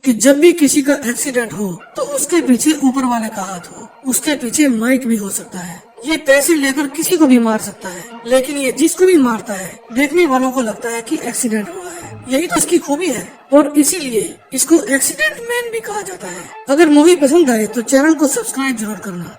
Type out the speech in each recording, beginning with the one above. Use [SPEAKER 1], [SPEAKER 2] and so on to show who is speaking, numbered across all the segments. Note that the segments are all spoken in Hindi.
[SPEAKER 1] कि जब भी किसी का एक्सीडेंट हो तो उसके पीछे ऊपर वाले का हाथ हो। उसके पीछे माइक भी हो सकता है। ये पैसे लेकर किसी को भी मार सकता है, लेकिन ये जिसको भी मारता है देखने वालों को लगता है कि एक्सीडेंट हुआ है। यही तो इसकी खूबी है और इसीलिए इसको एक्सीडेंट मैन भी कहा जाता है। अगर मूवी पसंद आए तो चैनल को सब्सक्राइब जरूर करना।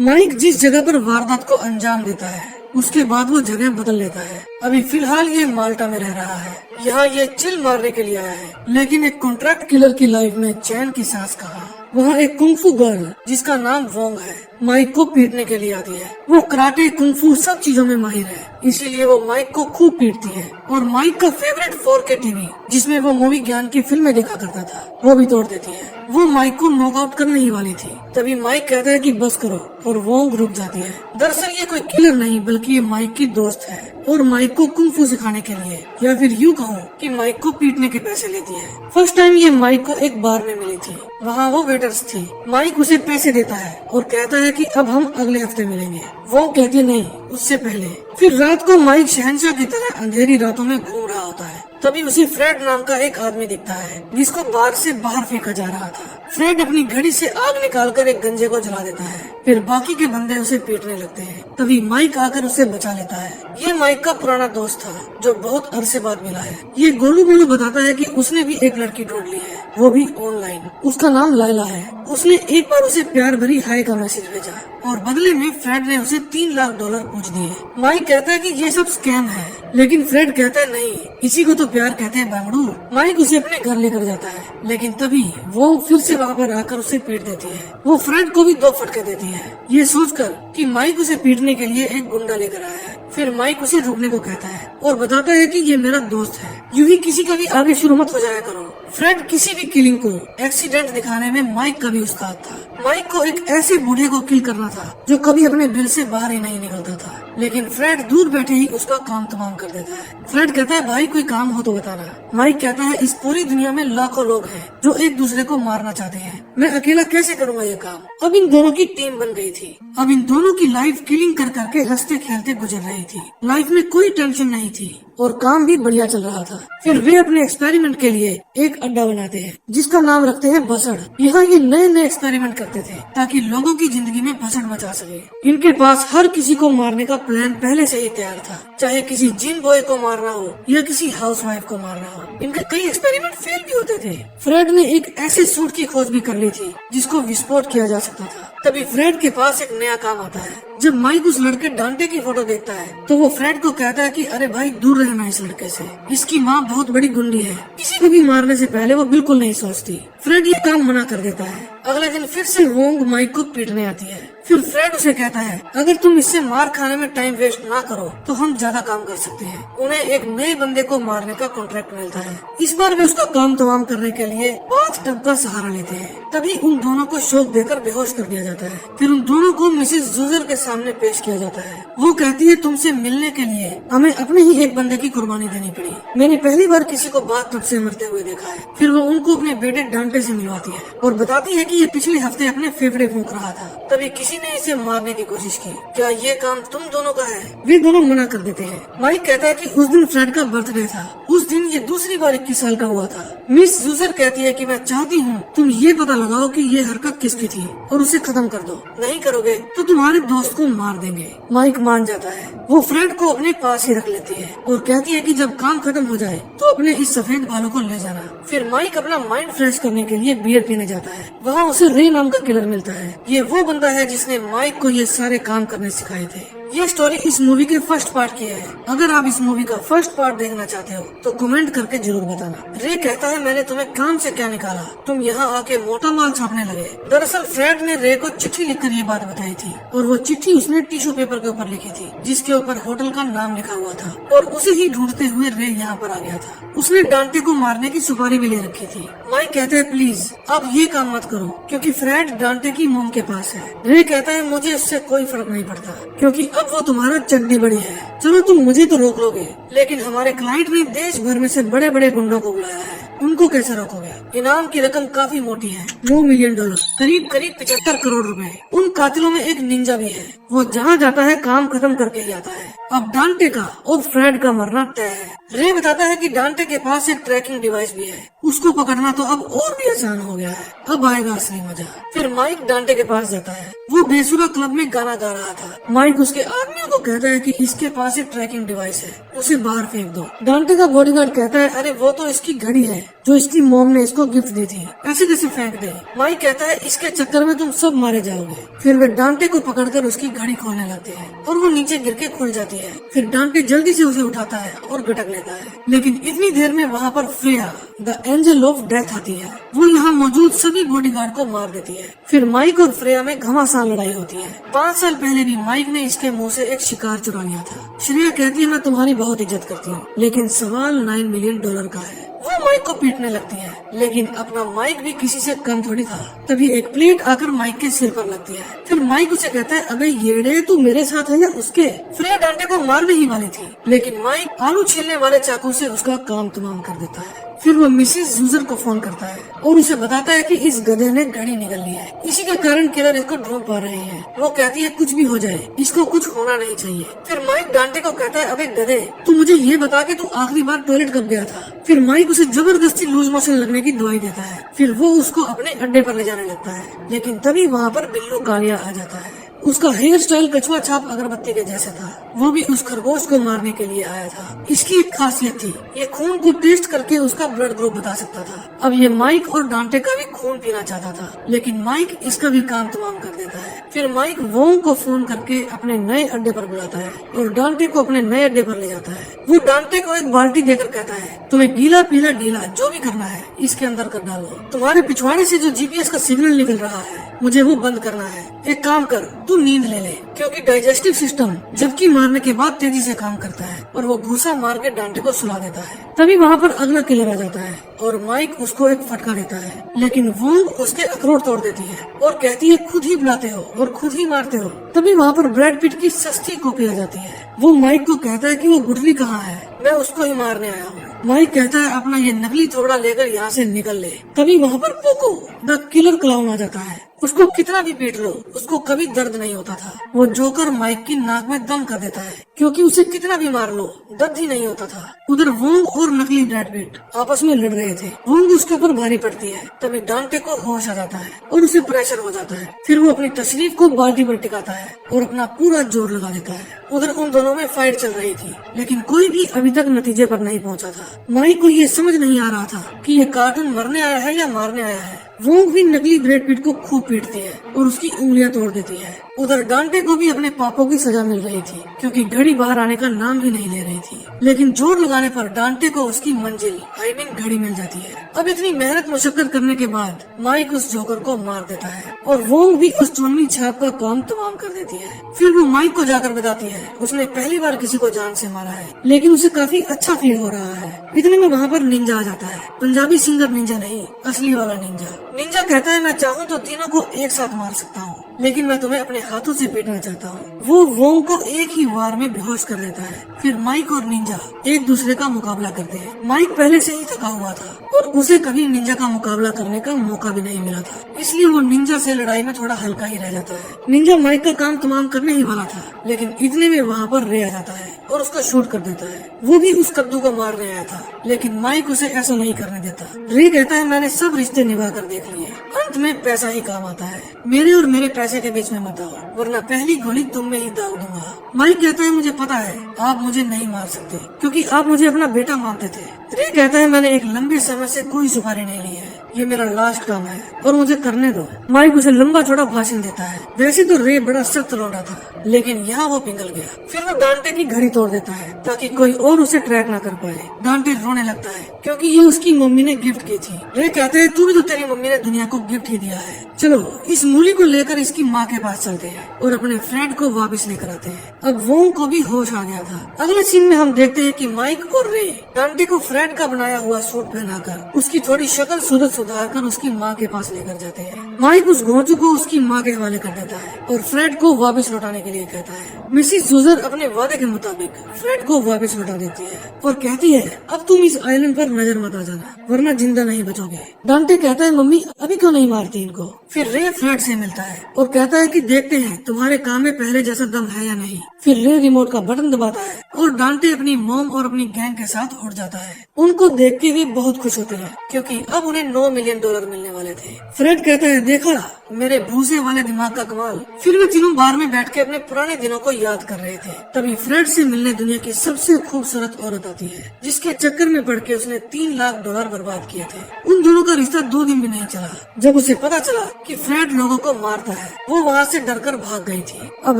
[SPEAKER 1] माइक जिस जगह पर वारदात को अंजाम देता है उसके बाद वो जगह बदल लेता है। अभी फिलहाल ये माल्टा में रह रहा है। यहाँ ये चिल मारने के लिए आया है, लेकिन एक कॉन्ट्रैक्ट किलर की लाइफ में चैन की सांस कहाँ। वहाँ एक कुंफू गर्ल जिसका नाम वोंग है माइक को पीटने के लिए आती है। वो कराटे कुंफू सब चीजों में माहिर है, इसीलिए वो माइक को खूब पीटती है। और माइक का फेवरेट 4K टीवी जिसमें वो मूवी ज्ञान की फिल्में देखा करता था वो भी तोड़ देती है। वो माइक को नॉकआउट करने ही वाली थी, तभी माइक कहता है कि बस करो और वोंग रुक जाती है। दरअसल ये कोई किलर नहीं बल्कि ये माइक की दोस्त है और माइक को कुंफू सिखाने के लिए या फिर यूँ कहूँ कि माइक को पीटने के पैसे लेती है। फर्स्ट टाइम ये माइक को एक बार में मिली थी, वहाँ वो वेटर्स थी। माइक उसे पैसे देता है और कहता है कि अब हम अगले हफ्ते मिलेंगे। वो कहती नहीं, उससे पहले। फिर रात को माइक शहंशाह की तरह अंधेरी रातों में घूम रहा होता है, तभी उसे फ्रेड नाम का एक आदमी दिखता है जिसको बार से बाहर फेंका जा रहा था। फ्रेड अपनी घड़ी से आग निकालकर एक गंजे को जला देता है। फिर बाकी के बंदे उसे पीटने लगते हैं, तभी माइक आकर उसे बचा लेता है। ये माइक का पुराना दोस्त था जो बहुत अरसे बाद मिला है। ये गोलू मोलू बताता है कि उसने भी एक लड़की ढूंढ ली है, वो भी ऑनलाइन। उसका नाम लाइला है। उसने एक बार उसे प्यार भरी हाय का मैसेज भेजा और बदले में फ्रेड ने उसे $3 लाख पूछ दिए। माइक कहता है कि ये सब स्कैम है, लेकिन फ्रेड कहता है नहीं, इसी को तो प्यार कहते हैं बांगड़ू। माइक उसे अपने घर लेकर जाता है, लेकिन तभी वो फिर से वहाँ पर आकर उसे पीट देती है। वो फ्रेड को भी 2 फटके देती है, ये सोचकर कि माइक उसे पीटने के लिए एक गुंडा लेकर आया है। फिर माइक उसे रुकने को कहता है और बताता है कि ये मेरा दोस्त है, यूं ही किसी का भी आगे शुरू मत हो जाया करो। फ्रेड किसी भी किलिंग को एक्सीडेंट दिखाने में माइक का भी उस्ताद था। माइक को एक ऐसे बूढ़े को किल करना था जो कभी अपने दिल से बाहर ही नहीं निकलता था, लेकिन फ्रेड दूर बैठे ही उसका काम तमाम कर देता है। फ्रेड कहता है भाई कोई काम हो तो बताना। माइक कहता है इस पूरी दुनिया में लाखों लोग हैं जो एक दूसरे को मारना चाहते हैं, मैं अकेला कैसे करूँगा ये काम। अब इन दोनों की टीम बन गई थी। अब इन दोनों की लाइफ किलिंग कर करके हंसते खेलते गुजर रही थी। लाइफ में कोई टेंशन नहीं थी और काम भी बढ़िया चल रहा था। फिर वे अपने एक्सपेरिमेंट के लिए एक अड्डा बनाते हैं जिसका नाम रखते हैं भसड़। यहाँ ये नए नए एक्सपेरिमेंट करते थे ताकि लोगों की जिंदगी में भसड़ मचा सके। इनके पास हर किसी को मारने का प्लान पहले से ही तैयार था, चाहे किसी जिम बॉय को मारना हो या किसी हाउसवाइफ को मारना हो। इनके कई एक्सपेरिमेंट फेल भी होते थे। फ्रेड ने एक ऐसे सूट की खोज भी कर ली थी जिसको विस्फोट किया जा सकता था। तभी फ्रेड के पास एक नया काम आता है। जब माइक उस लड़के डांटे की फोटो देखता है तो वो फ्रेड को कहता है कि अरे भाई दूर रहना इस लड़के से, इसकी माँ बहुत बड़ी गुंडी है, किसी को भी मारने से पहले वो बिल्कुल नहीं सोचती। फ्रेड ये काम मना कर देता है। अगले दिन फिर से वोंग माइक को पीटने आती है। फिर फ्रेड उसे कहता है अगर तुम इससे मार खाने में टाइम वेस्ट ना करो तो हम ज्यादा काम कर सकते हैं। उन्हें एक नए बंदे को मारने का कॉन्ट्रैक्ट मिलता है। इस बार वे उसका काम तमाम करने के लिए बाथटब का सहारा लेते हैं। तभी उन दोनों को शॉक देकर बेहोश कर दिया जाता है। फिर उन दोनों को मिसेस जूजर के सामने पेश किया जाता है। वो कहती है तुमसे मिलने के लिए हमें अपने ही एक बंदे की कुर्बानी देनी पड़ी। मैंने पहली बार किसी को बाथटब से मरते हुए देखा है। फिर वो उनको अपने बेटे डांटे से मिलवाती है और बताती है कि ये पिछले हफ्ते अपने फेफड़े फूंक रहा था, तभी किसी ने इसे मारने की कोशिश की। क्या ये काम तुम दोनों का है? वे दोनों मना कर देते हैं। माइक कहता है कि उस दिन फ्रेड का बर्थडे था, उस दिन ये दूसरी बार 21 साल का हुआ था। मिस जूजर कहती है कि मैं चाहती हूँ तुम ये पता लगाओ कि ये हरकत किसकी थी और उसे खत्म कर दो, नहीं करोगे तो तुम्हारे दोस्त को मार देंगे। माइक मान जाता है। वो फ्रेड को अपने पास ही रख लेती है और कहती है कि जब काम खत्म हो जाए तो अपने इस सफेद बालों को ले जाना। फिर माइक अपना माइंड फ्रेश करने के लिए बियर पीने जाता है। वहाँ उसे रे नाम का किलर मिलता है। ये वो बंदा है जिसने माइक को ये सारे काम करने सिखाए थे। ये स्टोरी इस मूवी के फर्स्ट पार्ट की है। अगर आप इस मूवी का फर्स्ट पार्ट देखना चाहते हो तो कमेंट करके जरूर बताना। रे कहता है मैंने तुम्हें काम से क्या निकाला, तुम यहाँ आके मोटा माल छापने लगे। दरअसल फ्रेड ने रे को चिट्ठी लिखकर ये बात बताई थी और वो चिट्ठी उसने टिश्यू पेपर के ऊपर लिखी थी जिसके ऊपर होटल का नाम लिखा हुआ था और उसे ही ढूंढते हुए रे यहाँ पर आ गया था। उसने डांटे को मारने की सुपारी भी ले रखी थी। माइक कहता है प्लीज आप ये काम मत करो क्योंकि फ्रेड डांटे की मोम के पास है। रे कहता है मुझे इससे कोई फर्क नहीं पड़ता क्योंकि अब वो तुम्हारा चड्डी बड़ी है। चलो तुम मुझे तो रोक लोगे, लेकिन हमारे क्लाइंट ने देश भर में से बड़े बड़े गुंडों को बुलाया है, उनको कैसे रोकोगे? इनाम की रकम काफी मोटी है, $9 मिलियन, करीब करीब 75 करोड़ रुपए। उन कातिलों में एक निंजा भी है, वो जहाँ जाता है काम खत्म करके ही आता है। अब डांटे का और फ्रेड का मरना तय है। रे बताता है कि डांटे के पास एक ट्रैकिंग डिवाइस भी है, उसको पकड़ना तो अब और भी आसान हो गया है। अब आएगा असली मजा। फिर माइक डांटे के पास जाता है, वो बेसुरा क्लब में गाना गा रहा था। माइक उसके आदमियों को कहता है कि इसके पास एक ट्रैकिंग डिवाइस है, उसे बाहर फेंक दो। डांटे का बॉडीगार्ड कहता है, अरे वो तो इसकी घड़ी है जो इसकी मॉम ने इसको गिफ्ट दी थी, ऐसे कैसे फेंक दे? माइक कहता है, इसके चक्कर में तुम सब मारे जाओगे। फिर वे डांटे को पकड़कर उसकी घड़ी खोलने लगते हैं और वो नीचे गिर के खुल जाती है। फिर डांटे जल्दी से उसे उठाता है और गटक लेता है, लेकिन इतनी देर में वहाँ पर Freya the angel of death आती है। वो यहाँ मौजूद सभी बॉडीगार्ड को मार देती है। फिर माइक और फ्रेया में घमासान लड़ाई होती है। 5 साल पहले भी माइक ने इसके मुंह से एक शिकार चुरा लिया था। श्रेया कहती है, मैं तुम्हारी बहुत इज्जत करती हूँ, लेकिन सवाल $9 मिलियन का है। वो माइक को पीटने लगती है, लेकिन अपना माइक भी किसी से कम थोड़ी था। तभी एक प्लेट आकर माइक के सिर पर लगती है। फिर माइक उसे कहता है, अबे येड़े, तू मेरे साथ है या उसके? फ्रेया डांटे को मारने ही वाली थी, लेकिन माइक आलू छीलने वाले चाकू से उसका काम तमाम कर देता है। फिर वो मिसेस यूजर को फोन करता है और उसे बताता है कि इस गधे ने घड़ी निकल ली है, इसी के कारण किलर इसको ढूंढ पा रहे हैं। वो कहती है, कुछ भी हो जाए, इसको कुछ होना नहीं चाहिए। फिर माइक डांटे को कहता है, अबे गधे, तू मुझे ये बता के तू आखिरी बार टॉयलेट कब गया था? फिर माइक उसे जबरदस्ती लूज मोशन लगने की दवाई देता है। फिर वो उसको अपने अड्डे पर ले जाने लगता है, लेकिन तभी वहाँ पर बिल्लू कालिया आ जाता है। उसका हेयर स्टाइल कछुआ छाप अगरबत्ती के जैसा था। वो भी उस खरगोश को मारने के लिए आया था। इसकी एक खासियत थी, ये खून को टेस्ट करके उसका ब्लड ग्रुप बता सकता था। अब ये माइक और डांटे का भी खून पीना चाहता था, लेकिन माइक इसका भी काम तमाम कर देता है। फिर माइक वोंग को फोन करके अपने नए अड्डे पर बुलाता है और डांटे को अपने नए अड्डे पर ले जाता है। वो डांटे को एक बाल्टी देकर कहता है, तुम्हें गीला पीला ढीला जो भी करना है इसके अंदर कर डालो। तुम्हारे पिछवाड़े से जो जीपीएस का सिग्नल निकल रहा है, मुझे वो बंद करना है। एक काम कर, तू नींद ले ले, क्योंकि डाइजेस्टिव सिस्टम झपकी मारने के बाद तेजी से काम करता है। और वो घूसा मार के डांटे को सुला देता है। तभी वहाँ पर अगला किलर आ जाता है और माइक उसको एक फटका देता है, लेकिन वोंग उसके अखरोट तोड़ देती है और कहती है, खुद ही बुलाते हो और खुद ही मारते हो। तभी वहाँ पर ब्रैड पिट की सस्ती कॉपी आ जाती है। वो माइक को कहता है कि वो गुठली कहाँ है, मैं उसको ही मारने आया हूँ। माइक कहता है, अपना ये नकली थोड़ा लेकर यहाँ से निकल ले। तभी वहाँ पर पोको द किलर क्लाउन आ जाता है। उसको कितना भी पीट लो, उसको कभी दर्द नहीं होता था। वो जोकर माइक की नाक में दम कर देता है, क्योंकि उसे कितना भी मार लो दर्द ही नहीं होता था। उधर वोंग और नकली ब्रैड पिट आपस में लड़ रहे थे। वोंग उसके ऊपर भारी पड़ती है, तभी डांटे को होश आ जाता है और उसे प्रेशर हो जाता है। फिर वो अपनी तशरीफ को बाल्टी पर टिकाता है और अपना पूरा जोर लगा देता है। उधर उन दोनों में फाइट चल रही थी, लेकिन कोई भी अभी तक नतीजे पर नहीं पहुंचा था। माइक को ये समझ नहीं आ रहा था कि ये कार्टून मरने आया है या मारने आया है। वोंग भी नकली ब्रैड पिट को खूब पीटती है और उसकी उंगलियां तोड़ देती है। उधर डांटे को भी अपने पापों की सजा मिल रही थी, क्योंकि घड़ी बाहर आने का नाम भी नहीं ले रही थी। लेकिन जोर लगाने पर डांटे को उसकी मंजिल आई मीन घड़ी मिल जाती है। अब इतनी मेहनत मुशक्कत करने के बाद माइक उस जोकर को मार देता है और वोंग भी उस चुनवी छाप का काम तमाम कर देती है। फिर वो माइक को जाकर बताती है, उसने पहली बार किसी को जान से मारा है, लेकिन उसे काफी अच्छा फील हो रहा है। इतने में वहाँ पर निंजा आ जाता है। पंजाबी सिंगर निंजा नहीं, असली वाला निंजा। निंजा कहता है, मैं चाहूँ तो तीनों को एक साथ मार सकता हूँ, लेकिन मैं तुम्हें अपने हाथों से पीटना चाहता हूँ। वो वोंग को एक ही वार में बेहोश कर देता है। फिर माइक और निंजा एक दूसरे का मुकाबला करते हैं। माइक पहले से ही थका हुआ था और उसे कभी निंजा का मुकाबला करने का मौका भी नहीं मिला था, इसलिए वो निंजा से लड़ाई में थोड़ा हल्का ही रह जाता है। निंजा माइक का काम तमाम करने ही वाला था, लेकिन इतने में वहाँ पर रे आ जाता है और उसको शूट कर देता है। वो भी उस कद्दू को मारने आया था, लेकिन माइक उसे ऐसा नहीं करने देता। रे कहता है, मैंने सब रिश्ते निभा कर देख लिए, अंत में पैसा ही काम आता है। मेरे और मेरे पैसे के बीच में मत आओ, वरना पहली गोली तुम में ही दाग दूंगा। माइक कहता है, मुझे पता है आप मुझे नहीं मार सकते, क्योंकि आप मुझे अपना बेटा मानते थे। रे कहता है, मैंने एक लंबे समय से कोई सुपारी नहीं ली है, ये मेरा लास्ट काम है और मुझे करने दो। माइक उसे लंबा चौड़ा भाषण देता है। वैसे तो रे बड़ा सख्त लौटा था, लेकिन यहाँ वो पिघल गया। फिर वो डांटे की घड़ी तोड़ देता है ताकि कोई और उसे ट्रैक ना कर पाए। डांटे रोने लगता है, क्योंकि ये उसकी मम्मी ने गिफ्ट की थी। रे कहते हैं, तू भी तो तेरी मम्मी ने दुनिया को गिफ्ट ही दिया है। चलो इस मूली को लेकर इसकी माँ के पास चलते हैं और अपने फ्रेंड को वापस लेकर आते हैं। अब वोंग को भी होश आ गया था। अगले सीन में हम देखते हैं कि माइक और रे डांटे को फ्रेंड का बनाया हुआ सूट पहनाकर उसकी थोड़ी शक्ल सूरत सुधार कर उसकी माँ के पास लेकर जाते हैं। माइक उस घोंचू को उसकी माँ के हवाले कर देता है और फ्रेड को वापस लौटाने के लिए कहता है। मिसिस जूजर अपने वादे के मुताबिक फ्रेड को वापस लौटा देती है और कहती है, अब तुम इस आइलैंड पर नजर मत आ जाना वरना जिंदा नहीं बचोगे। डांटे कहता है, मम्मी अभी क्यों नहीं मारती इनको। फिर रे फ्रेड से मिलता है और कहता है कि देखते हैं तुम्हारे काम में पहले जैसा दम है या नहीं। फिर रे रिमोट का बटन दबाता है और डांटे अपनी मॉम और अपनी गैंग के साथ उड़ जाता है। उनको देख के वे बहुत खुश होते हैं क्योंकि अब उन्हें $9 मिलियन मिलने वाले थे। फ्रेड कहता है, देखा मेरे भूसे वाले दिमाग का कमाल। फिर वे तीनों बार में बैठ के अपने पुराने दिनों को याद कर रहे थे। तभी फ्रेड से मिलने दुनिया की सबसे खूबसूरत औरत आती है जिसके चक्कर में पड़ के उसने $3 लाख बर्बाद किए थे। उन दोनों का रिश्ता 2 दिन भी नहीं चला। जब उसे पता चला कि फ्रेड लोगों को मारता है, वो वहाँ से डरकर भाग गई थी। अब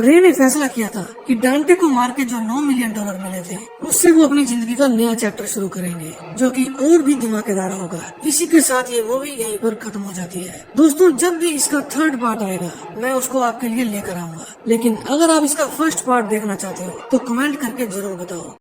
[SPEAKER 1] रे ने फैसला किया था कि डांटे को मार के जो $9 मिलियन मिले थे उससे वो अपनी जिंदगी का नया चैप्टर शुरू करेंगे जो कि और भी धमाकेदार होगा। इसी के साथ ये मूवी यहीं पर खत्म हो जाती है। दोस्तों, जब भी इसका 3rd पार्ट आएगा मैं उसको आपके लिए लेकर आऊंगा, लेकिन अगर आप इसका 1st पार्ट देखना चाहते हो तो कमेंट करके जरूर बताओ।